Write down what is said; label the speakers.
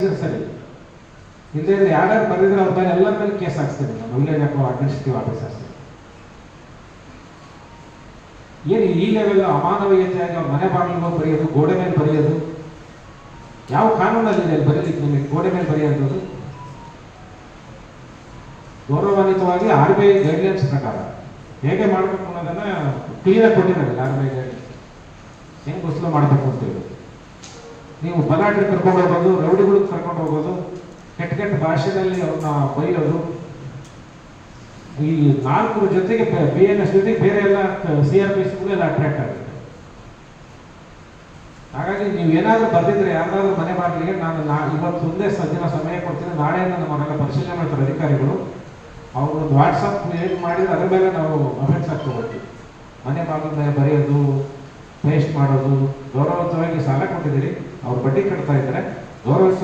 Speaker 1: ಸರಿ ಇಲ್ಲದೆ ಯಾರ್ಯಾರು ಬರೆದಿದ್ರೆ ಅವ್ರ ಮೇಲೆ ಎಲ್ಲರ ಮೇಲೆ ಕೇಸ್ ಹಾಕ್ಸ್ತೀನಿ ನಾನು, ವಿಲೇಜ್ ಅಡ್ಮಿನಿಸ್ಟ್ರೇಟಿವ್ ಆಫೀಸರ್ಸ್. ಏನು ಈ ಲೆವೆಲ್ ಅಮಾನವೀಯತೆಯಾಗಿ ಅವ್ರ ಮನೆ ಬಾಗಿಲಿಗೆ ಬರೆಯೋದು, ಗೋಡೆ ಮೇಲೆ ಬರೆಯೋದು, ಯಾವ ಕಾನೂನಲ್ಲಿದೆ ಅಲ್ಲಿ ಬರೀಲಿಕ್ಕೆ ನಿಮಗೆ ಗೋಡೆ ಮೇಲೆ ಬರೆಯೋದು? ಗೌರವಾನ್ವಿತವಾಗಿ RBI ಗೈಡ್ಲೈನ್ಸ್ ಪ್ರಕಾರ ಹೇಗೆ ಮಾಡಬೇಕು ಅನ್ನೋದನ್ನ ಕ್ಲಿಯರ್ ಕೊಟ್ಟಿದ್ದಾರೆ. RBI ಗೈಡ್ಲೈನ್ಸ್ ಹೆಂಗೆ ವಸೂಲು ಮಾಡಬೇಕು ಅಂತೇಳಿ. ನೀವು ಬಲಾಢ್ಯ ಕರ್ಕೊಂಡು ಹೋಗೋದು, ರೌಡಿಗಳಿಗೆ ಕರ್ಕೊಂಡು ಹೋಗೋದು, ಕೆಟ್ಟ ಕೆಟ್ಟ ಭಾಷೆಯಲ್ಲಿ ಅವ್ರನ್ನ ಬೈಯೋದು, ಈ 4 ಜೊತೆಗೆ BNS ಜೊತೆಗೆ ಬೇರೆ ಎಲ್ಲ CRPC ಎಲ್ಲ ಅಟ್ರಾಕ್ಟ್ ಆಗುತ್ತೆ. ಹಾಗಾಗಿ ನೀವು ಏನಾದರೂ ಬರೆದಿದ್ರೆ ಯಾರಾದ್ರೂ ಮನೆ ಬಾಗಿಲಿಗೆ ನಾನು ಇವತ್ತು ಒಂದೇ ದಿನ ಸಮಯ ಕೊಡ್ತೀನಿ, ನಾಳೆಯಿಂದ ನಮ್ಮನ್ನೆಲ್ಲ ಪರಿಶೀಲನೆ ಮಾಡ್ತಾರೆ ಅಧಿಕಾರಿಗಳು. ಅವರು ಒಂದು ವಾಟ್ಸಪ್ ಏನು ಮಾಡಿದ್ರೆ ಅದರ ಮೇಲೆ ನಾವು ಅಫೆನ್ಸ್ ಆಗ್ತೋಗ್ತೀವಿ. ಮನೆ ಬಾಗಿಲ ಮೇಲೆ ಬರೆಯೋದು, ಪೇಸ್ಟ್ ಮಾಡೋದು. ಗೌರವಯುತವಾಗಿ ಸಾಲ ಕೊಟ್ಟಿದ್ದೀರಿ, ಅವ್ರು ಬಡ್ಡಿ ಕಟ್ತಾ ಇದ್ದಾರೆ, ಗೌರವಯುತವಾಗಿ